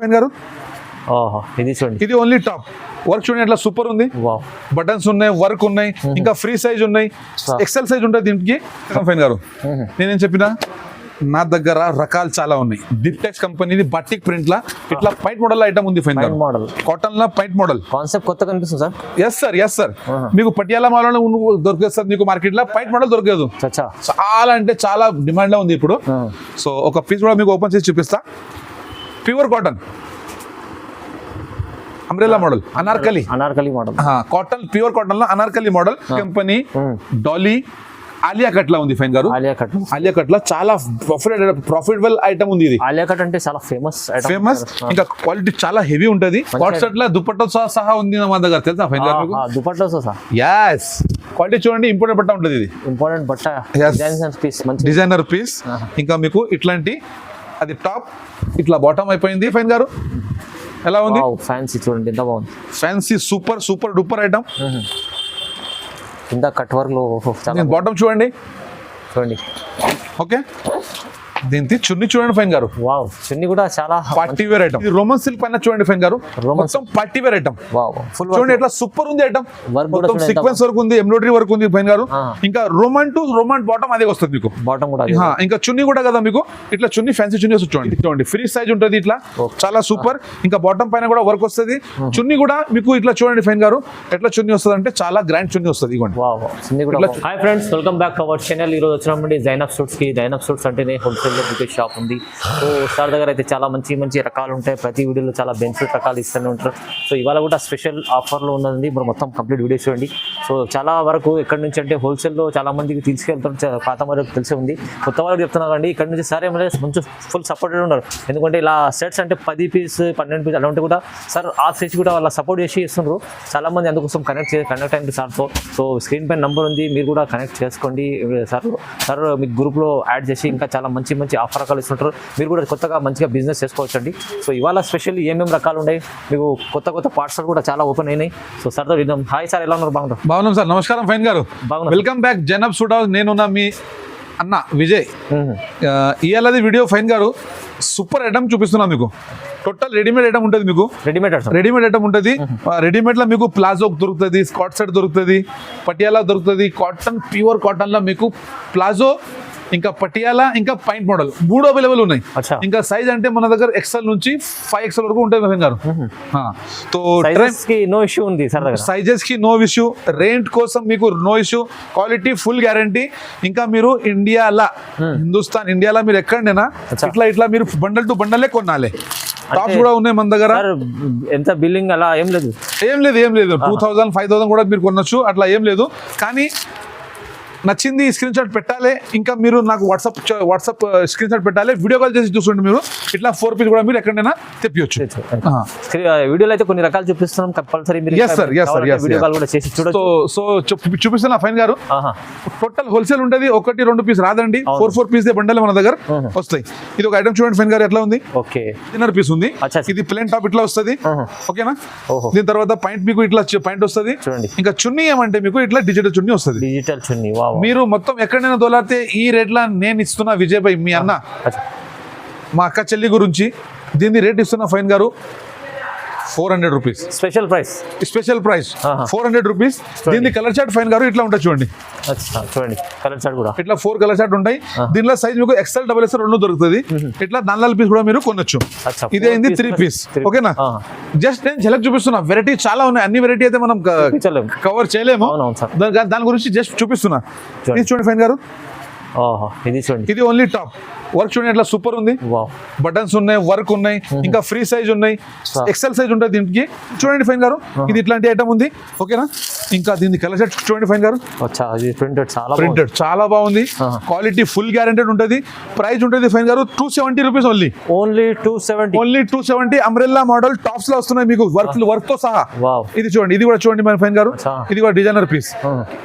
Fine గారు ఓహో ఇది చూడండి, ఇది ఓన్లీ టాప్ వర్క్ చూడండి ఎట్లా సూపర్ ఉంది. వావ్ బటన్స్ ఉన్నాయి, వర్క్ ఉన్నాయి, ఇంకా ఫ్రీ సైజ్ ఉన్నాయి, ఎక్సెల్ సైజ్ ఉంటుంది దీనికి. ఫైన్ గారు నేనేం చెప్పినా నా దగ్గర రకాలు చాలా ఉన్నాయి. డిప్టెక్స్ కంపెనీది బటిక్ ప్రింట్ లా ఇట్లా పైట్ మోడల్ ఐటమ్ ఉంది ఫైన్ గారు, మోడల్ కాటన్ లా పైట్ మోడల్ కాన్సెప్ట్ కొత్త కనిపిస్తుంది సార్. ఎస్ సార్ మీకు పటియాలా మాలో దొరికేది సార్, మీకు మార్కెట్ లో పైట్ మోడల్ దొరకదు. చాలా అంటే చాలా డిమాండ్ లో ఉంది ఇప్పుడు. సో ఒక పీస్ కూడా మీకు ఓపెన్ చేసి చూపిస్తా. Pure cotton umbrella model, anarkali model, cotton pure cotton లో anarkali model company Dolly Alia cut లా ఉంది ఫైన్ గారు. ఆలియా కట్ లా చాలా ప్రాఫిటబుల్ ఐటమ్ ఉంది. ఇది ఆలియా కట్ అంటే చాలా ఫేమస్, ఇంకా క్వాలిటీ చాలా హెవీ ఉంటది. కాట్ సెట్ లా దుపట్టా సహా ఉంది మా దగ్గర, తెలుసా ఫైన్ గారు? దుపట్టా సహా. yes క్వాలిటీ చూడండి, ఇంపార్టెంట్ బట్ట ఉంటుంది. ఇది ఇంపార్టెంట్ బట్ట, డిజైనర్ పీస్. ఇంకా మీకు ఇట్లాంటి అది టాప్ ఇట్లా బాటమ్ అయిపోయింది ఫైన్ గారు. ఎలా ఉంది? ఫ్యాన్సీ చూడండి ఎంత బాగుంది. Fancy super duper item. కింద కట్ వర్క్ లో బాటమ్ చూడండి. ఓకే దీనికి చున్నీ చూడండి ఫైన్ గారు. వావ్ చున్నీ కూడా చాలా party wear item. Roman silk పైన చూడండి ఫైన్ గారు, మొత్తం పార్టీ వేర్ ఐటమ్. చూడండి ఎట్లా సూపర్ ఉంది ఐటమ్. మొత్తం సీక్వెన్స్ వర్క్ ఉంది, ఎంబ్రాయిడరీ వర్క్ ఉంది ఫైన్ గారు. ఇంకా రోమన్ బాటమ్ అదే వస్తుంది మీకు. బాటమ్ కూడా ఇంకా చున్నీ కూడా కదా మీకు ఇట్లా చున్నీ, ఫ్యాన్సీ చున్నీ వస్తుంది చూడండి. ఫ్రీ సైజ్ ఉంటుంది ఇట్లా, చాలా సూపర్. ఇంకా బాటమ్ పైన కూడా వర్క్ వస్తుంది. చున్నీ కూడా మీకు ఇట్లా చూడండి ఫైన్ గారు, ఎట్లా చున్నీ వస్తుంది అంటే చాలా గ్రాండ్ చున్నీ వస్తుంది. Hi friends, welcome back to our channel. ఈ రోజు వచ్చినామండి జైనబ్ సూట్స్ కి. జైనబ్ సూట్స్ అంటేనే హోల్సేల్ బుకే షాప్ ఉంది. సో సార్ దగ్గర అయితే చాలా మంచి రకాలు ఉంటాయి. ప్రతి వీడియోలో చాలా బెనిఫిట్ రకాలు ఇస్తూనే ఉంటారు. సో ఇవాళ కూడా స్పెషల్ ఆఫర్లో ఉన్నది, ఇప్పుడు మొత్తం కంప్లీట్ వీడియో చూడండి. సో చాలా వరకు ఎక్కడి నుంచి అంటే హోల్సేల్లో చాలా మందికి తీసుకెళ్తారు, పాత వరకు తెలిసే ఉంది. కొత్త వాళ్ళకి చెప్తున్నారు అండి, ఇక్కడ నుంచి సార్ ఏమైనా మంచి ఫుల్ సపోర్టెడ్ ఉన్నారు. ఎందుకంటే ఇలా సెట్స్ అంటే 10 పీస్ 12 పీస్ అలాంటి కూడా సార్ ఆ సెట్స్ కూడా వాళ్ళ సపోర్ట్ చేసి ఇస్తున్నారు. చాలా మంది అందుకోసం కనెక్ట్ అయ్యింది సార్తో. సో స్క్రీన్ పైన నంబర్ ఉంది, మీరు కూడా కనెక్ట్ చేసుకోండి. సార్ మీకు గ్రూప్లో యాడ్ చేసి ఇంకా చాలా మంచి ఆఫర్ రకాలు ఇస్తుంటారు. మీరు కూడా కొత్తగా మంచిగా బిజినెస్ చేసుకోవచ్చు అండి. సో ఇవాళ స్పెషల్ ఏమేమి రకాలు ఉన్నాయి, మీకు కొత్త పార్ట్స్ కూడా చాలా ఓపెన్ అయినాయి. సో సార్తో విద్దాం. హాయ్ సార్, ఎలా ఉన్నారు? బాగున్నాం సార్. నమస్కారం ఫైన్ గారు. Welcome back Zainab suit house. నేనున్నా మీ అన్న విజయ్. ఇవాళది వీడియో ఫైన్ గారు సూపర్ ఐటమ్ చూపిస్తున్నా మీకు. టోటల్ రెడీమేడ్ ఐటమ్ ఉంటుంది మీకు. రెడీమేడ్ ఐటమ్ ఉంటుంది. రెడీమేడ్ లో మీకు ప్లాజో దొరుకుతుంది, స్కాట్ సెట్ దొరుకుతుంది, పటియాలా దొరుకుతుంది. కాటన్ ప్యూర్ కాటన్ లో మీకు ప్లాజో, ఇంకా పటియాలా, ఇంకా పాయింట్ మోడల్ 3 అవైలబుల్ ఉన్నాయి. ఇంకా సైజ్ అంటే మన దగ్గర XL నుంచి 5XL వరకు ఉంటుంది ఫైన్ గారు. నో ఇష్యూ ఉంది సైజెస్ కి, నో ఇష్యూ. రెంట్ కోసం మీకు no issue. Quality full guarantee. ఇంకా మీరు హిందుస్థాన్ ఇండియాలో మీరు ఎక్కడైనా ఇట్లా మీరు బండల్ టు బండలే కొనాలి. టాప్స్ కూడా ఉన్నాయి మన దగ్గర. ఎంత బిల్లింగ్ అలా ఏం లేదు 2000 5000 కూడా మీరు కొనొచ్చు, అట్లా ఏం లేదు. కానీ నచ్చింది స్క్రీన్ షాట్ పెట్టాలి. ఇంకా మీరు నాకు వాట్సాప్ స్క్రీన్ షాట్ పెట్టాలి. వీడియో కాల్ చేసి చూసుకోండి. మీరు ఇట్లా 4 పీస్ కూడా మీరు ఎక్కడైనా తెప్పియచ్చు. వీడియోలో అయితే కొన్ని రకాలు చూపిస్తున్నాం, కంపల్సరీ చూపిస్తున్నా ఫైన్ గారు. టోటల్ హోల్సేల్ ఉంటుంది, 1-2 పీస్ రాదండి. 4 పీస్ బండల్ మన దగ్గర వస్తాయి. ఇది ఒక ఐటమ్ చూడండి ఫైన్ గారు, ఎట్లా ఉంది. డిన్నర్ పీస్ ఉంది. ఇది ప్లేన్ టాప్ ఇట్లా వస్తుంది. ఓకేనా? దీని తర్వాత పాయింట్ మీకు ఇట్లా పాయింట్ వస్తుంది. ఇంకా చున్నీ ఏమంటే మీకు ఇట్లా డిజిటల్ చున్నీ వస్తుంది. మీరు మొత్తం ఎక్కడైనా దొలాడితే ఈ రేట్లా నేను ఇస్తున్నా విజయ్ భాయ్, మీ అన్న మా అక్క చెల్లి గురించి. దీన్ని రేట్ ఇస్తున్నా ఫైన్ గారు 400 రూపీస్. Special price 400 rupees. దీన్ని కలర్ చార్ట్ ఫైన్ గారు ఇట్లా ఉంటుంది చూడండి. కలర్ చార్ట్ కూడా ఇట్లా 4 కలర్ చార్ట్ ఉంటాయి. దీనిలో సైజ్ మీకు XL XXL 2 దొరుకుతుంది. ఇట్లా 4 పీస్ కూడా మీరు కొనొచ్చు. ఇదే 3 పీస్. ఓకేనా? జస్ట్ నేను ఝలక్ చూపిస్తున్నా. వెరైటీ చాలా ఉన్నాయి. అన్ని వెరైటీ అయితే మనం కవర్ చేయలేము. దాని గురించి జస్ట్ చూపిస్తున్నా. ఇది చూడండి ఫైన్ గారు, ఇది ఓన్లీ టాప్. వర్క్ చూడండి ఎట్లా సూపర్ ఉంది. బటన్స్ ఉన్నాయి, వర్క్ ఉన్నాయి, ఇంకా ఫ్రీ సైజ్ ఉన్నాయి, ఎక్సెల్ సైజ్ ఉంటుంది దీనికి. చూడండి ఫైన్ గారు, ఇది ఇట్లాంటి ఐటమ్ ఉంది. ఓకేనా? ఇంకా దీని కలర్ సెట్ చూడండి ఫైన్ గారు. ప్రింటెడ్ చాలా బాగుంది. క్వాలిటీ ఫుల్ గ్యారెంటెడ్ ఉంటుంది. ప్రైస్ ఉంటుంది ఫైన్ గారు 270 rupees only 270. Umbrella model tops లో వస్తున్నాయి మీకు వర్క్ తో సహా. ఇది చూడండి, ఇది కూడా చూడండి మన ఫైన్ గారు. ఇది కూడా డిజైనర్ పీస్.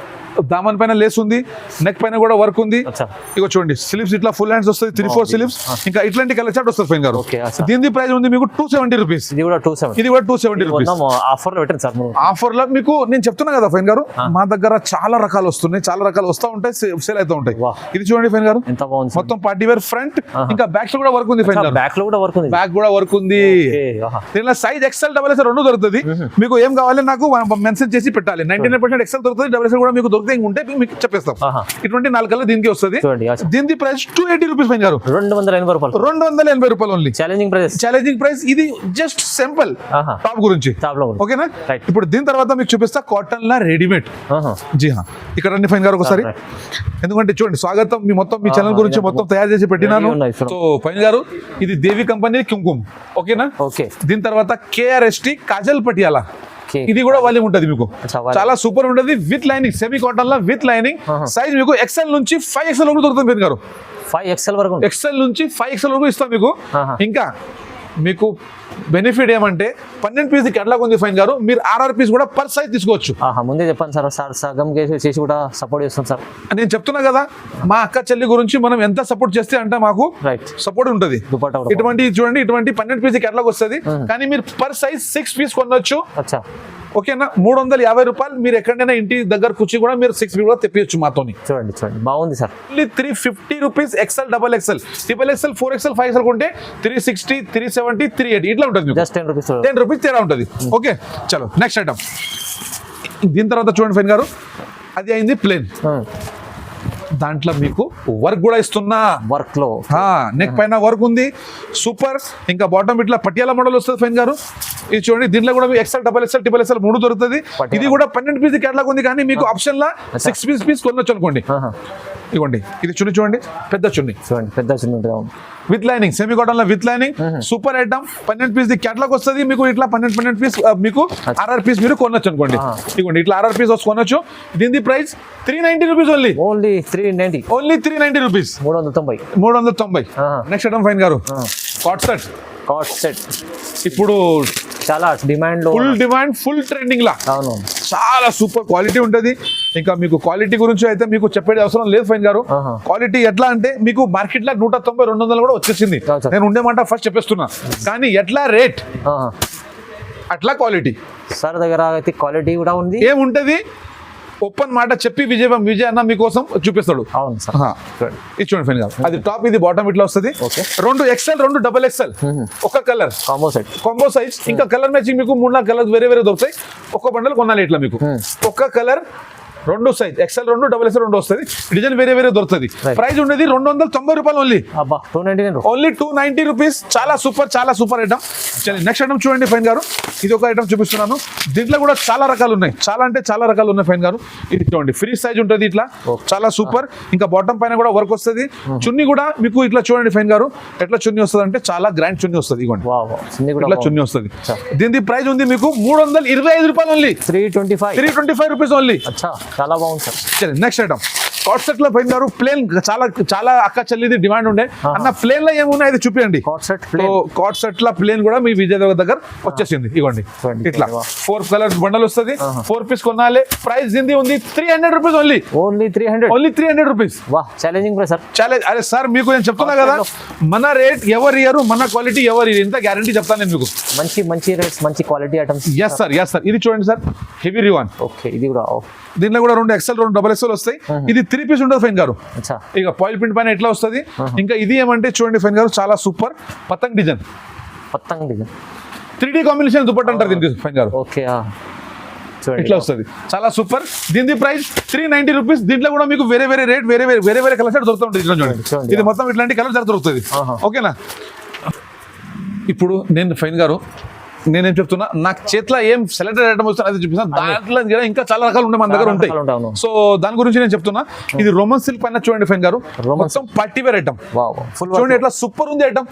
దామన్ పైన లేస్ ఉంది, నెక్ పైన కూడా వర్క్ ఉంది. అచ్చా. ఇగో చూడండి స్లీవ్స్ ఇట్లా ఫుల్ హ్యాండ్స్ వస్తుంది, 3-4 స్లీవ్స్. ఇంకా ఇట్లాంటి కలర్ చార్ట్ వస్తుంది ఫైన్ గారు. ఓకే, అచ్చా. దీని ప్రైస్ ఉంది మీకు 270 రూపీస్. ఇది కూడా 270. ఇది కూడా 270 రూపీస్. ఆఫర్ లో పెట్టండి సార్ మీరు. ఆఫర్ లో మీకు నేను చెప్తున్నా కదా ఫైన్ గారు, మా దగ్గర చాలా రకాలు వస్తున్నాయి, చాలా రకాలు వస్తూ ఉంటాయి, సేల్ అవుతూ ఉంటాయి. వాహ్. ఇది చూడండి ఫైన్ గారు, ఎంత బాగుంది. మొత్తం పార్టీ వేర్ ఫ్రంట్, ఇంకా బ్యాక్ లో కూడా వర్క్ ఉంది ఫైన్ గారు. బ్యాక్ లో కూడా వర్క్ ఉంది. బ్యాక్ కూడా వర్క్ ఉంది. దీనిలో సైజ్ XL, XXL రెండు దొరుకుతుంది. మీకు ఏం కావాలి నాకు మెన్షన్ చేసి పెట్టాలి. 99% XL దొరుకుతుంది, XXL కూడా మీకు దొరుకుతుంది. ఉంటే మీకు చెప్పేస్తాం. ఇటువంటి 4 కలర్ దీనికి వస్తుంది. దీని ప్రైస్ 280 రూపీస్ ఫైన్ గారు. 280 రూపాయలు. 280 రూపాయలు ఓన్లీ. Challenging price. ఇది జస్ట్ సింపుల్ టాప్ గురించి. ఓకేనా? ఇప్పుడు దీని తర్వాత మీకు చూపిస్తా కాటన్ లా రెడీమేడ్. జీ హా, ఇక్కడ రండి ఫైన్ గారు ఒకసారి. ఎందుకంటే చూడండి, స్వాగతం మీ మొత్తం మీ ఛానల్ గురించి మొత్తం తయారు చేసి పెట్టినాను. సో ఫైన్ గారు, ఇది దేవి కంపెనీ కుంకుమ్. ఓకేనా? ఓకే. దీని తర్వాత KRST కాజల్ పటియాలా. ఇది కూడా వాల్యూమ్ ఉంటది మీకు, చాలా సూపర్ ఉంటది. With lining, semi cotton law with lining. Size మీకు XL నుంచి 5XL వరకు దొరుకుతుంది ఫైన్ గారు. 5XL వరకు. XL నుంచి 5XL వరకు ఇస్తాం మీకు. ఇంకా మీకు బెనిఫిట్ ఏమంటే 12 పీస్ కేటలాగ్ ఉంది ఫైన్ గారు. మీరు 6 పీస్ కూడా పర్ సైజ్ తీసుకోవచ్చు. ముందే చెప్పండి సార్, సగం చేసి కూడా సపోర్ట్ చేస్తాం సార్. నేను చెప్తున్నా కదా, మా అక్క చెల్లి గురించి మనం ఎంత సపోర్ట్ చేస్తే అంటే మాకు సపోర్ట్ ఉంటుంది. ఇటువంటి చూడండి, ఇటువంటి 12 పీస్ కేటలాగ్ వస్తుంది. కానీ మీరు పర్ సైజ్ 6 పీస్ కొనొచ్చు. ఓకేనా? 350 రూపాయలు. మీరు ఎక్కడైనా ఇంటి దగ్గర కూర్చి కూడా మీరు 6 పీస్ కూడా తెప్పించచ్చు మాతోని. చూడండి బాగుంది sir. 350 rupees XL, XXL, XXL, 4XL, 5XL కొంటే 360, 370, 380 ఇట్లా ఉంటుంది. జస్ట్ 10 రూపీస్ తేడా ఉంటుంది. ఓకే, చలో నెక్స్ట్ ఐటమ్. దీని తర్వాత చూడండి ఫైన్ గారు, అది అయింది ప్లేన్. దాంట్లో మీకు వర్క్ కూడా ఇస్తున్నా. వర్క్ లో నెక్ పైన వర్క్ ఉంది, సూపర్. ఇంకా బాటమ్ ఇట్లా పటియాలా మోడల్ వస్తుంది ఫైన్ గారు. ఇది చూడండి, దీంట్లో కూడా మీకు XL, XXL, XXL 3 దొరుకుతుంది. ఇది కూడా 12 పీస్ కేటలాగ్ ఉంది. కానీ మీకు ఆప్షన్ లా 6 పీస్ కొనొచ్చు అనుకోండి. ఇవ్వండి, ఇది చూడండి పెద్ద చున్నీ. పెద్ద chunni with lining, semi cotton లో with lining, super item. 12 piece catalogue వస్తుంది మీకు. ఇట్లా 12 పీస్ మీకు 6 పీస్ మీరు కొనొచ్చు అనుకోండి. ఇవ్వండి, ఇట్లా 6 పీస్ కొనొచ్చు. దీని price 390 rupees only. Only 390 rupees. 390. Next item fine గారు, కాట్ సెట్. ఇప్పుడు చాలా డిమాండ్, ఫుల్ ట్రెండింగ్ లా. అవును, చాలా సూపర్ క్వాలిటీ ఉంటది. ఇంకా మీకు క్వాలిటీ గురించి అయితే మీకు చెప్పేది అవసరం లేదు ఫైన్ గారు. క్వాలిటీ ఎట్లా అంటే మీకు మార్కెట్ లో 190, 200 కూడా వచ్చేసింది. నేను ఉండేమాట ఫస్ట్ చెప్పేస్తున్నా. కానీ ఎట్లా రేట్ అట్లా క్వాలిటీ. సార్ దగ్గర అయితే క్వాలిటీ కూడా ఉంది. ఏముంటది, ఓపెన్ మాట చెప్పి విజయ్ అన్న మీకోసం చూపిస్తాడు. అవును సార్. ఇది చూడండి ఫైన్ గారు, అది టాప్, ఇది బాటమ్ ఇట్లా వస్తుంది. 2 XL, 2 XXL, ఒక కలర్ కాంబో సైజ్. ఇంకా కలర్ మ్యాచింగ్ మీకు 3-4 కలర్స్ వేరే దొరుకుతాయి. ఒక బండల్ కొనాలి ఇట్లా మీకు. ఒక కలర్, 2 సైజ్, XL 2, XXL 2 వస్తుంది. డిజైన్ వేరే దొరుకుతుంది. ప్రైస్ ఉండేది 290 రూపాయలు ఓన్లీ. Only 290 rupees. చాలా సూపర్ ఐటమ్. నెక్స్ట్ ఐటమ్ చూడండి ఫైన్ గారు, ఇది ఒక ఐటమ్ చూపిస్తున్నాను. దీంట్లో కూడా చాలా రకాలు ఉన్నాయి, చాలా రకాలు ఉన్నాయి ఫైన్ గారు. ఇది చూడండి, ఫ్రీ సైజ్ ఉంటుంది ఇట్లా, చాలా సూపర్. ఇంకా బాటమ్ పైన కూడా వర్క్ వస్తుంది. చున్నీ కూడా మీకు ఇట్లా చూడండి ఫైన్ గారు, ఎట్లా చున్నీ వస్తుంది అంటే చాలా గ్రాండ్ చున్నీ వస్తుంది. ఇవ్వండి, ఇట్లా చున్నీ వస్తుంది. దీని ప్రైస్ ఉంది మీకు 325 రూపాయలు ఓన్లీ. 325 rupees only. చాలా బాగుంది సార్. నెక్స్ట్ ఐటమ్ కాట్ సెట్ లో ఫైన్ గారు, ప్లేన్. చాలా అక్క చెల్లిది డిమాండ్ ఉండే అన్న. ప్లేన్ లో ఏమున్నాయి అది చూపించండి. కాట్ సెట్ లో ప్లేన్ కూడా మీ విజయ్ దగ్గర వచ్చేసింది. ఇవ్వండి, ఇట్లా 4 కలర్స్ బండల్ వస్తుంది. 4 పీస్ కొనాలి. ప్రైస్ దీని ఉంది 300 rupees only. Only 300 rupees. Challenging price sir. అరే సార్, మీకు నేను చెప్తున్నా కదా, మన రేట్ ఎవరు ఇయ్యరు, మన క్వాలిటీ ఎవరు ఇంత గ్యారంటీ చెప్తాను నేను మీకు. మంచి రేట్స్, మంచి క్వాలిటీ ఐటమ్స్. Yes sir. ఇది చూడండి సార్, హెవీ రివాన్. ఓకే, ఇది కూడా దీంట్లో కూడా 2 XL, 2 XXL వస్తాయి. ఇది 3 పీస్ ఉంటుంది ఫైన్ గారు. ఇక పాయిల్ ప్రింట్ పైన ఎట్లా వస్తుంది. ఇంకా ఇది ఏమంటే చూడండి ఫైన్ గారు, చాలా సూపర్ పతంగ్ డిజైన్. 3D కాంబినేషన్ దుపట్టా అంటారు దీనికి ఫైన్ గారు. ఓకే, ఇట్లా వస్తుంది, చాలా సూపర్. దీని ప్రైస్ 390 రూపీస్. దీంట్లో కూడా మీకు వేరే రేట్, వేరే కలర్స్ దొరుకుతుంటుంది. ఇట్లా చూడండి, ఇది మొత్తం ఇట్లాంటి కలర్స్ దొరుకుతుంది. ఓకేనా? ఇప్పుడు నేను ఫైన్ గారు, నేనేం చెప్తున్నా, నాకు చేతిలో ఏం సెలెక్టెడ్ ఐటమ్ వస్తుంది అది చూపిస్తాను. దాంట్లో ఇంకా చాలా రకాలు ఉంటాయి, మన దగ్గర ఉంటాయి. సో దాని గురించి నేను చెప్తున్నా. ఇది రోమన్ సిల్క్ పైన చూడండి ఫైన్ గారు, మొత్తం పార్టీ వేర్ ఐటమ్. చూడండి ఎట్లా సూపర్ ఉంది ఐటమ్.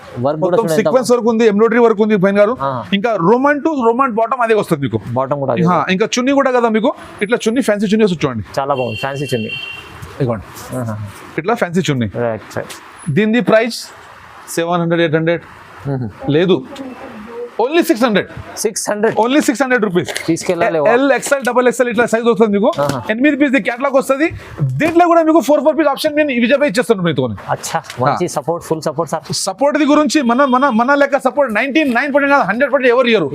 మొత్తం సీక్వెన్స్ వర్క్ ఉంది, ఎంబ్రాయిడరీ వర్క్ ఉంది ఫైన్ గారు. ఇంకా రోమన్ బాటమ్ అదే వస్తుంది మీకు. బాటమ్ కూడా. ఇంకా చున్నీ కూడా కదా మీకు, ఇట్లా చున్నీ ఫ్యాన్సీ చున్నీ వస్తుంది చూడండి. చాలా బాగుంది ఫ్యాన్సీ చున్నీ. ఇవ్వండి, ఇట్లా ఫ్యాన్సీ చున్నీ. దీని ప్రైస్ 700, 800 లేదు, ఓన్లీ 600 ఓన్లీ 600 రూపీస్. తీసుకెళ్ళాలి. ఎల్ ఎక్స్ఎల్ డబల్ ఎక్స్ఎల్ ఇట్లా సైజ్ వస్తుంది మీకు. 8 పీస్ క్యాటలాగ్ వస్తుంది. దీంట్లో కూడా మీకు 4 పీస్ ఆప్షన్ నేను విజయ్ ఇచ్చేస్తాను మీతో. అచ్చా, మంచి support, full support sir. Support the గురించి మన లెక్క సపోర్ట్ 99% కాదు 100% ఎవరు ఇయ్యరు.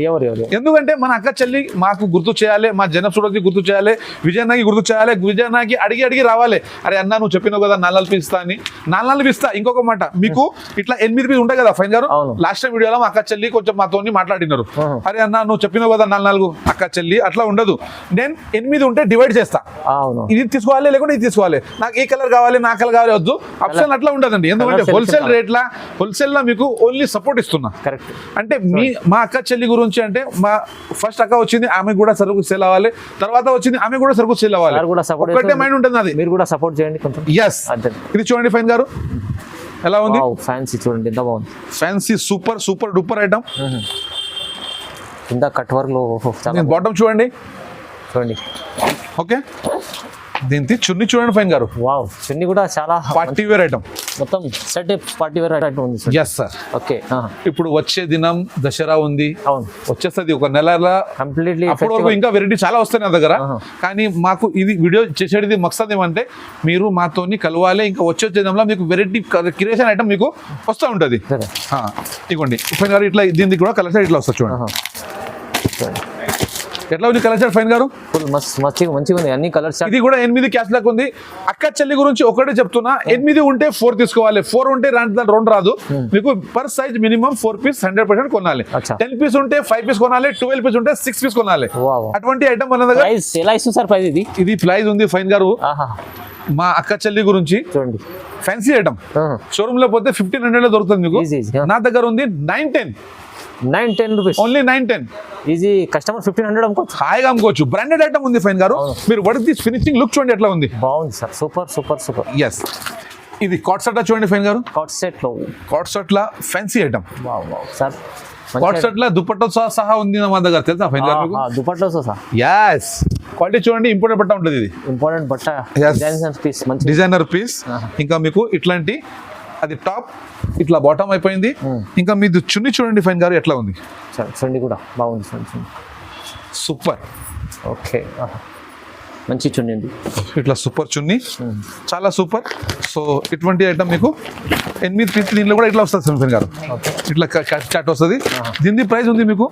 ఎందుకంటే మన అక్క చెల్లి మాకు గుర్తు చేయాలి, మా జనప్ స్టూడియోకి గుర్తు చేయాలి, విజయన్నకి గుర్తు చేయాలి, విజయన్నకి అడిగి రావాలి. అరే అన్న నువ్వు చెప్పినావు కదా 4 పీస్ ఇస్తా అని, 4 ఇస్తా. ఇంకొక మాట, మీకు ఇట్లా 8 పీస్ ఉంటాయి కదా ఫైన్ గారు. లాస్ట్ టైం వీడియోలో మా అక్క చెల్లి కొంచెం మాతో మాట్లాడినారు. అరే అన్న నువ్వు చెప్పినావు కదా 4 అక్క చెల్లి అట్లా ఉండదు. నేను 8 ఉంటే డివైడ్ చేస్తా. ఇది తీసుకోవాలి లేకుంటే ఇది తీసుకోవాలి, నాకు ఈ కలర్ కావాలి నా కలర్ కావాలి వద్దు ఆప్షన్ అట్లా ఉండదండి. ఎందుకంటే హోల్సేల్ లో మీకు ఓన్లీ సపోర్ట్ ఇస్తున్నా. అంటే మా అక్క చెల్లి గురించి అంటే మా ఫస్ట్ అక్క వచ్చింది ఆమె కూడా సరుకు సేల్ అవ్వాలి, తర్వాత వచ్చింది ఆమె కూడా సరుకు సేల్ అవ్వాలి. ఒకటే మైండ్ ఉంటుంది అది. మీరు కూడా సపోర్ట్ చేయండి కొంచెం. ఎస్, ఇది చూడండి ఫైన్ గారు ఎలా ఉంది. ఫ్యాన్సీ చూడండి ఎంత బాగుంది. Fancy super duper item. కింద కట్ వర్క్ లో బాటమ్ చూడండి. ఓకే, దీనికి చున్నీ చూడండి ఫైన్ గారు. వావ్, చున్నీ కూడా చాలా పార్టీ వేర్ ఐటమ్. మొత్తం సెట్ పార్టీ వేర్ ఐటమ్ ఉంది. Yes sir. ఓకే, ఇప్పుడు వచ్చే దినం దసరా ఉంది. అవును, వచ్చేస్తుంది ఒక నెల కంప్లీట్లీ. అప్పటి వరకు ఇంకా వెరైటీ చాలా వస్తాయి నా దగ్గర. కానీ మాకు ఇది వీడియో చేసేది మక్సద్ ఏమంటే మీరు మాతోని కలవాలి. ఇంకా వచ్చే దినంలో మీకు వెరైటీ క్రియేషన్ ఐటమ్ మీకు వస్తూ ఉంటుంది. ఇవ్వండి ఫైన్ గారు, ఇట్లా దీనికి కూడా కలెక్షన్ ఇట్లా వస్తుంది చూడండి. ఎట్లా ఉంది కలెక్షన్ ఫైన్ గారు? ఫుల్ మంచిగా ఉంది అన్ని కలర్స్. ఇది కూడా 8 క్యాట్లాగ్ ఉంది. అక్క చెల్లి గురించి ఒకటే చెప్తున్నా, 8 ఉంటే 4 తీసుకోవాలి, 4 ఉంటే 2 రాదు. మీకు పర్ సైజ్ మినిమం 4 పీస్ 100% కొనాలి. 10 పీస్ ఉంటే 5 పీస్ కొనాలి, 12 పీస్ ఉంటే 6 పీస్ కొనాలి. అటువంటి ఐటమ్ మన దగ్గర. ఎలా ఇస్తుంది సార్ ప్రైస్? ఇది ప్రైస్ ఉంది ఫైన్ గారు. మా అక్క చెల్లి గురించి చూడండి, ఫ్యాన్సీ ఐటమ్ షోరూమ్ లో పోతే 1500 లో దొరుకుతుంది మీకు. నా దగ్గర ఉంది 910 రూపీస్, ఓన్లీ 910. ఈజీ కస్టమర్ 1500 అమ్ముకోవచ్చు, హాయిగా అమ్ముకోవచ్చు. బ్రాండెడ్ ఐటమ్ ఉంది ఫైన్ గారు. మీరు వర్క్ దిస్ ఫినిషింగ్ లుక్ చూడండి ఎట్లా ఉంది. బాగుంది సార్, సూపర్. ఎస్, ఇది కాట్ సెట్ చూడండి ఫైన్ గారు. కాట్ సెట్ లా fancy item. Sir coat set లా దుపట్టో సహా ఉంది మా దగ్గర, తెలుసా ఫైన్ గారు? దుపట్టో సహా. yes, క్వాలిటీ చూడండి. ఇంపార్టెంట్ బట్ట ఉంటుంది ఇది. ఇంపార్టెంట్ బట్ట, డిజైనర్ పీస్. ఇంకా మీకు ఇట్లాంటి అది టాప్, ఇట్లా బాటమ్ అయిపోయింది. ఇంకా మీది చున్నీ చూడండి ఫైన్ గారు ఎట్లా ఉంది. చున్నీ కూడా బాగుంది, సూపర్. ఓకే, మంచి చున్నీ ఉంది. ఇట్లా సూపర్ చున్నీ, చాలా సూపర్. సో ఇటువంటి ఐటమ్ మీకు 8 పీస్. దీంట్లో కూడా ఇట్లా వస్తుంది ఫైన్ గారు, ఇట్లా చాట్ వస్తుంది. దీని ప్రైస్ ఉంది మీకు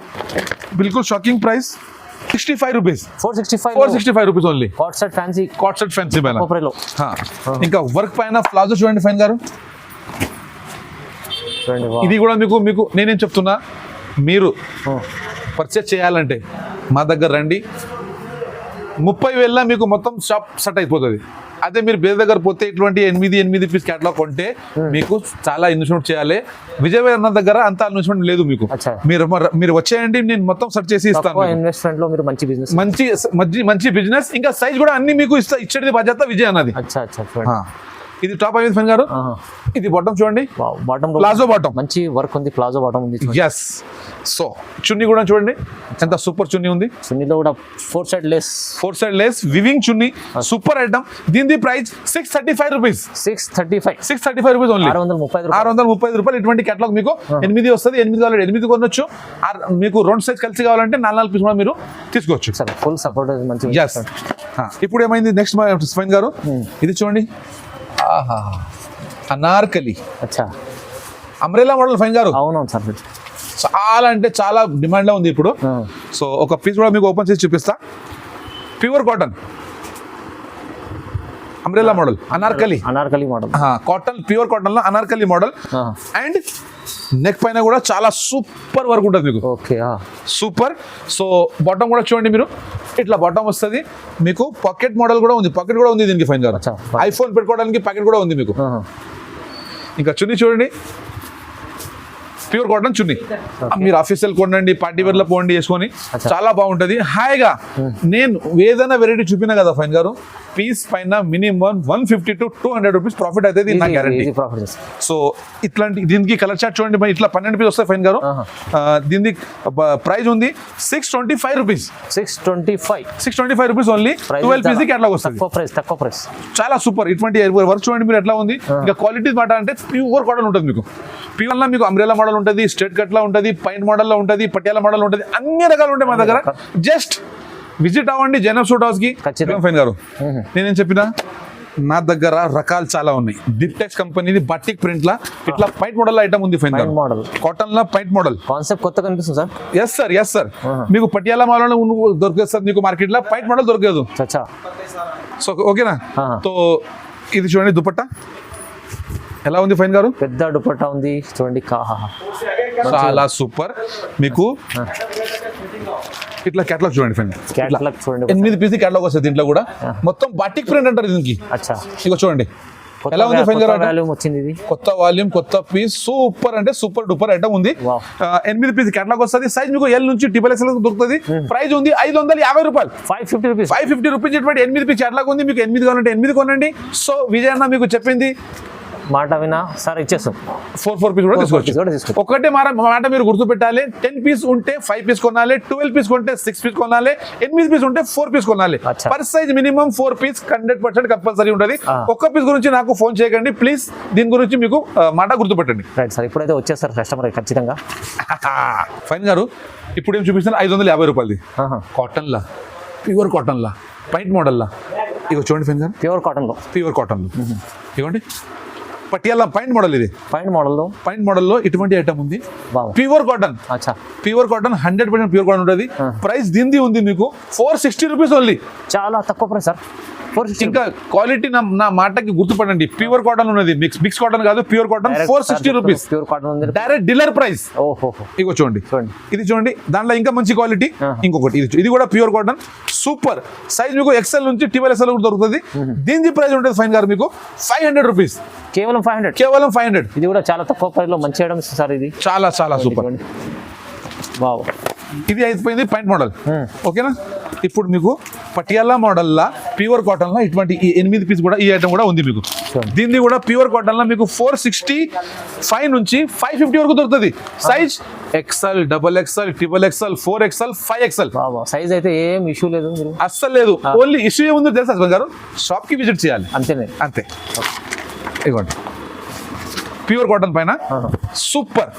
బిల్కుల్ shocking price, 65 rupees. 465 rupees only. Coat set fancy పైన. ఇంకా వర్క్ పైన ప్లాజో చూడండి ఫైన్ గారు. ఇది కూడా మీకు నేనేం చెప్తున్నా, మీరు పర్చేస్ చేయాలంటే మా దగ్గర రండి. 30,000 మీకు మొత్తం షాప్ సెట్ అయిపోతుంది. అదే మీరు వేరే దగ్గర పోతే ఇటువంటి 8 పీస్ క్యాటలాగ్ కొంటే మీకు చాలా ఇన్వెస్ట్మెంట్ చేయాలి. విజయ్ అన్న దగ్గర అంత ఇన్వెస్ట్మెంట్ లేదు మీకు. మీరు వచ్చేయండి, నేను మొత్తం సెట్ చేసి ఇస్తాను. ఇన్వెస్ట్మెంట్ లో మీరు మంచి బిజినెస్. ఇంకా సైజ్ కూడా అన్ని మీకు ఇచ్చేది బాధ్యత విజయ్ అన్నది. ఇది టాప్ అయింది ఫైన్ గారు. ఇది బాటమ్ చూడండి, ప్లాజో బాటమ్, మంచి వర్క్ ఉంది, ప్లాజో బాటమ్ ఉంది. ఎస్. సో చున్నీ కూడా చూడండి ఎంత సూపర్ చున్నీ ఉంది. చున్నీలో కూడా 4 సైడ్ లేస్ వివింగ్ చున్నీ, సూపర్ ఐటమ్. దీని ప్రైస్ 635 రూపీస్. 635 rupees only. 630 రూపాయలు. ఇటువంటి కేటలాగ్ మీకు 8 వస్తుంది. 8 కావాలి, 8 కొనొచ్చు. మీకు 2 సైజ్ కలిసి కావాలంటే 4 పీస్ కూడా మీరు తీసుకోవచ్చు. Full support. ఎస్. ఇప్పుడు ఏమైంది నెక్స్ట్ ఫైన్ గారు, ఇది చూడండి. అనార్కలి అంబ్రెల్లా మోడల్ ఫైన్ గారు. అవునవును సార్, చాలా అంటే చాలా డిమాండ్ లో ఉంది ఇప్పుడు. సో ఒక పీస్ కూడా మీకు ఓపెన్ చేసి చూపిస్తా. Pure cotton umbrella model, anarkali model, cotton, pure cotton లో అనార్కలి మోడల్. అండ్ నెక్ పైన కూడా చాలా సూపర్ వర్క్ ఉంటుంది మీకు. Okay, super. సో బాటమ్ కూడా చూడండి మీరు, ఇట్లా బాటమ్ వస్తుంది మీకు. పాకెట్ మోడల్ కూడా ఉంది, పాకెట్ కూడా ఉంది దీనికి ఫైన్ గారు. ఐఫోన్ పెట్టుకోవడానికి పాకెట్ కూడా ఉంది మీకు. ఇంకా చున్నీ చూడండి, ప్యూర్ కాటన్ చున్నీ. మీరు ఆఫీషియల్ కొనండి, పార్టీ వేర్ లో పోండి వేసుకొని, చాలా బాగుంటది హాయిగా. నేను ఏదైనా వెరైటీ చూపినా కదా ఫైన్ గారు, పీస్ పైన మినిమం 150 to 200 రూపీస్ ప్రాఫిట్ అవుతుంది నా గ్యారంటీ. ప్రాఫిట్. సో ఇట్లాంటి దీనికి కలర్ చార్ట్ చూడండి మరి ఇట్లా 12 పీస్ వస్తాయి ఫైన్ గారు. దీనికి ప్రైస్ ఉంది 625 rupees. 625 rupees only. 12 piece catalogue వస్తుంది. తక్కువ ప్రైస్ చాలా సూపర్. ఇటువంటి వర్క్ చూడండి మీరు ఎట్లా ఉంది. ఇంకా క్వాలిటీ మాట అంటే ప్యూర్ కాటన్ ఉంటుంది మీకు. ప్యూర్ లా మీకు అంబ్రెలా మోడల్ ఉంటుంది, స్ట్రేట్ కట్ లా ఉంటుంది, పైన్ మోడల్ లో ఉంటుంది, పటియాలా మోడల్ ఉంటుంది, అన్ని రకాలు ఉంటాయి మా దగ్గర. జస్ట్ విజిట్ అవ్వండి జైనబ్ సూట్ హౌస్ కి. ఫైన్ గారు నేనేం చెప్పినా నా దగ్గర రకాలు చాలా ఉన్నాయి. డిప్టెక్స్ కంపెనీది బటిక్ ప్రింట్ లా ఇట్లా పైట్ మోడల్ ఐటమ్ ఉంది ఫైన్ గారు. మోడల్ కాటన్ లా పైట్ మోడల్ కాన్సెప్ట్ కొత్త కనిపిస్తుంది సార్. ఎస్ సార్ మీకు పటియాలా మోడల్ దొరకదు సార్ మీకు మార్కెట్ లో. పైట్ మోడల్ దొరకదు. సో ఓకేనా. సో ఇది చూడండి దుపట్టా ఎలా ఉంది ఫైన్ గారు. పెద్ద దుపట్టా ఉంది చూడండి. చాలా సూపర్. మీకు ఇట్లా కేటలాగ్ చూడండి ఫైన్. కేటలాగ్ చూడండి. 8 పీస్ కేటలాగ్ వస్తుంది దీంట్లో కూడా. మొత్తం బాటిక్ ప్రింట్ అంటారు దీనికి. అచ్చా ఇగో చూడండి ఎలా ఉంది ఫైన్ గారు. వచ్చింది కొత్త వాల్యూమ్ కొత్త పీస్ సూపర్ అంటే సూపర్ డూపర్ ఐటమ్ ఉంది. 8 పీస్ కేటలాగ్ వస్తుంది. సైజ్ మీకు ఎల్ నుంచి XXL దొరుకుతుంది. ప్రైస్ ఉంది 550 రూపాయలు. 550 రూపీస్. ఇటువంటి 8 పీస్ కేటలాగ్ ఉంది. మీకు 8 కావాలంటే 8 కొనండి. సో విజయ్ అన్న మీకు చెప్పింది మాట వినా సార్ ఇచ్చేస్తాం. 4 పీస్ కూడా తీసుకోవచ్చు. ఒకటే మాట మీరు గుర్తు పెట్టాలి. 10 పీస్ ఉంటే 5 పీస్ కొనాలి. 12 పీస్ కొంటే 6 పీస్ కొనాలి. 8 పీస్ ఉంటే 4 పీస్ కొనాలి. Per size minimum 4 piece 100% compulsory ఉంటుంది. ఒక్క పీస్ గురించి నాకు ఫోన్ చేయకండి ప్లీజ్. దీని గురించి మీకు మాట గుర్తు పెట్టండి. Right sir. ఇప్పుడైతే వచ్చేస్తారు కస్టమర్ ఖచ్చితంగా. ఫైన్ గారు ఇప్పుడు ఏం చూపిస్తాను 550 రూపాయలది కాటన్ లా ప్యూర్ కాటన్ లా పైంట్ మోడల్ లా. ఇగో చూడండి ఫైన్ గారు ప్యూర్ కాటన్ లో ఇవ్వండి. Patiala paint model. ఇది పైంట్ మోడల్ లో ఇటువంటి ఐటమ్ ఉంది. Pure cotton. Pure cotton 100% pure cotton ఉంటుంది. ప్రైస్ దీనిది ఉంది మీకు 460 రూపీస్ ఓన్లీ. చాలా తక్కువ ప్రైస్ సార్. ఇంకా క్వాలిటీ నా మాటకి గుర్తుపడండి. ప్యూర్ కాటన్ ఉన్నది. మిక్స్ కాటన్ కాదు pure cotton. 460 rupees pure cotton direct dealer price. ఇగో చూడండి ఇది చూడండి. దాంట్లో ఇంకా మంచి క్వాలిటీ ఇంకొకటి ఇది కూడా ప్యూర్ కాటన్ సూపర్. సైజ్ మీకు XL నుంచి XXL కూడా దొరుకుతుంది. దీని ప్రైస్ ఉంటుంది ఫైన్ గారు మీకు 500 రూపీస్. కేవలం 500. ఇది కూడా చాలా తక్కువ ప్రైస్ లో మంచి ఐటమ్ సార్. ఇది చాలా సూపర్. ఇది అయిపోయింది పాయింట్ మోడల్. ఓకేనా. ఇప్పుడు మీకు పటియాలా మోడల్ లా ప్యూర్ కాటన్ లా ఇటువంటి 8 పీస్ కూడా ఈ ఐటమ్ కూడా ఉంది మీకు. దీన్ని కూడా ప్యూర్ కాటన్ లా మీకు 465 నుంచి 550 వరకు దొరుకుతుంది. Size XL, XXL, XXL, 4XL, 5XL. Size అయితే ఏం ఇష్యూ లేదు. అస్సలు లేదు. ఓన్లీ ఇష్యూ ఏముందో తెలుసా హస్బెండ్ గారు. షాప్ కి విజిట్ చేయాలి అంతే. ఇవ్వండి ప్యూర్ కాటన్ పైన సూపర్.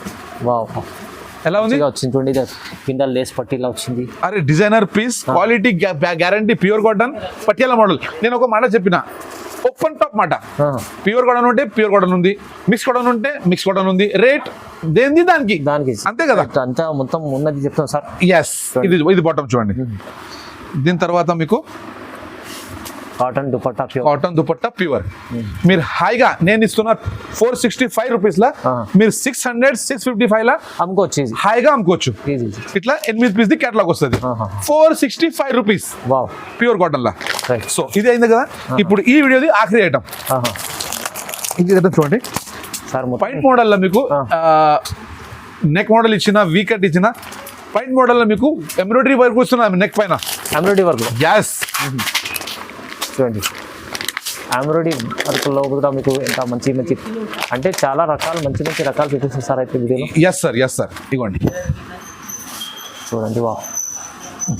ఎలా ఉంది వచ్చింది కింద లేస్ పట్టీలా వచ్చింది. అరే designer piece quality guarantee pure cotton Patiala model. నేను ఒక మాట చెప్పిన ఓపెన్ టాప్ మాట. ప్యూర్ కాటన్ ఉంటే ప్యూర్ కాటన్ ఉంది, మిక్స్ కాటన్ ఉంటే మిక్స్ కాటన్ ఉంది. రేట్ దేనిది దానికి అంతే కదా. అంతా మొత్తం ఉన్నది చెప్తాం సార్. ఎస్ ఇది బాటమ్ చూడండి. దీని తర్వాత మీకు కాటన్ దుపట్టా ప్యూర్. మీరు హాయిగా నేను ఇస్తున్న 465 రూపీస్ లా మీరు 600, 655 లా అమ్ముకోవచ్చు. హాయిగా అమ్ముకోవచ్చు. ఇట్లా 8 పీస్ ది కేటలాగ్ వస్తుంది. 465 రూపీస్ ప్యూర్ కాటన్ లా. సో ఇది అయింది కదా. ఇప్పుడు ఈ వీడియోది ఆఖరి ఐటమ్. ఇది చూడండి పాయింట్ మోడల్ లో మీకు నెక్ మోడల్ ఇచ్చిన వీ కట్ ఇచ్చిన పాయింట్ మోడల్ లో మీకు ఎంబ్రాయిడరీ వర్క్ వస్తున్నా నెక్ పైన. ఎంబ్రాయిడరీ వర్క్ గ్యాస్ చూడండి. ఎంబ్రాయిడరీ వర్క్లో కూడా మీకు ఎంత మంచి అంటే చాలా రకాలు మంచి రకాలు చూపిస్తారు సార్ అయితే వీడియోలో. ఎస్ సార్ ఇవ్వండి చూడండి.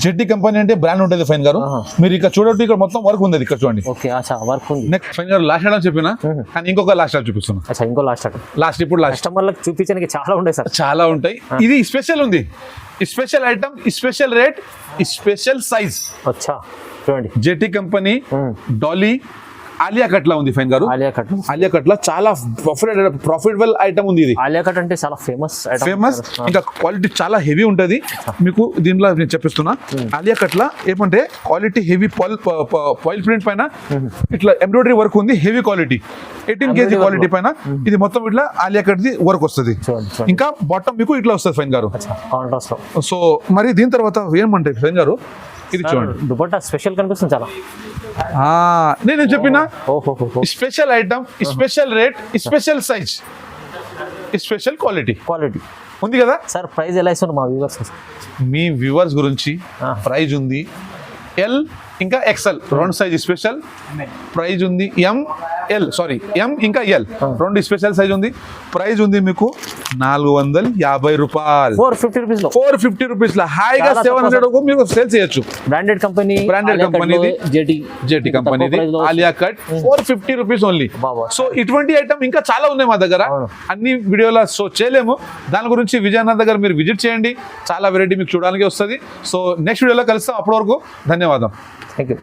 జెట్టి కంపెనీ అంటే బ్రాండ్ ఉంటుంది ఫైన్ గారు. మీరు ఇక్కడ చూడండి ఇక్కడ మొత్తం వర్క్ ఉంది. ఇక్కడ చూడండి వర్క్ ఉంది. నెక్స్ట్ ఫైన్ గారు లాస్ట్ ఐటమ్ చెప్పిన కానీ ఇంకొక లాస్ట్ ఐటమ్ చూపిస్తున్నా. ఇంకో లాస్ట్ కస్టమర్లకు చూపించడానికి చాలా ఉంటాయి సార్. చాలా ఉంటాయి. ఇది స్పెషల్ ఉంది. Special item, special rate, special size. చూడండి జెట్టి కంపెనీ డాలీ ఆలియా కట్ లా ఉంది ఫైన్ గారు. ఆలియా కట్ లా చాలా ప్రాఫిటబుల్ ఐటమ్ ఉంది. ఇది ఆలియా కట్ అంటే చాలా ఫేమస్. ఇంకా క్వాలిటీ చాలా హెవీ ఉంటది మీకు. దీనిలో నేను చెప్పిస్తున్నా ఆలియా కట్ లా ఏమంటే క్వాలిటీ హెవీ పాయిల్ ప్రింట్ పైన ఇట్లా ఎంబ్రాయిడరీ వర్క్ ఉంది. హెవీ క్వాలిటీ 18 kg క్వాలిటీ పైన ఇది మొత్తం ఇట్లా ఆలియా కట్ ది వర్క్ వస్తుంది. ఇంకా బాటమ్ మీకు ఇట్లా వస్తుంది ఫైన్ గారు. సో మరి దీని తర్వాత ఏమంటాయి ఫైన్ గారు. ఇది చూడండి దుపట్టా స్పెషల్ కనిపిస్తుంది చాలా. నేను చెప్పిన special item, special rate, special size, special quality ఉంది కదా సార్. ప్రైస్ ఎలా ఇస్తున్నారు మా వ్యూవర్స్? మీ వ్యూవర్స్ గురించి ప్రైజ్ ఉంది. ఎల్ ఇంకా ఎక్సెల్ 2 సైజ్ స్పెషల్ ప్రైజ్ ఉంది. ఎం ఇంకా ఎల్ 2 స్పెషల్ సైజ్ ఉంది. ప్రైజ్ ఉంది మీకు 450 రూపాయలు. 450 రూపీస్ లో 450 రూపీస్ లో హాయిగా 700 కు మీరు సేల్ చేయొచ్చు. బ్రాండెడ్ కంపెనీ జేటీ కంపెనీది Alia cut 450 rupees only. So ఇటువంటి ఐటమ్ ఇంకా చాలా ఉన్నాయి మా దగ్గర, అన్ని వీడియోలో షో చేయలేము. దాని గురించి విజయనగరం దగ్గర మీరు విజిట్ చేయండి, చాలా వెరైటీ మీకు చూడడానికి వస్తుంది. సో నెక్స్ట్ వీడియోలో కలుస్తాం. అప్పటి వరకు ధన్యవాదం. Thank you.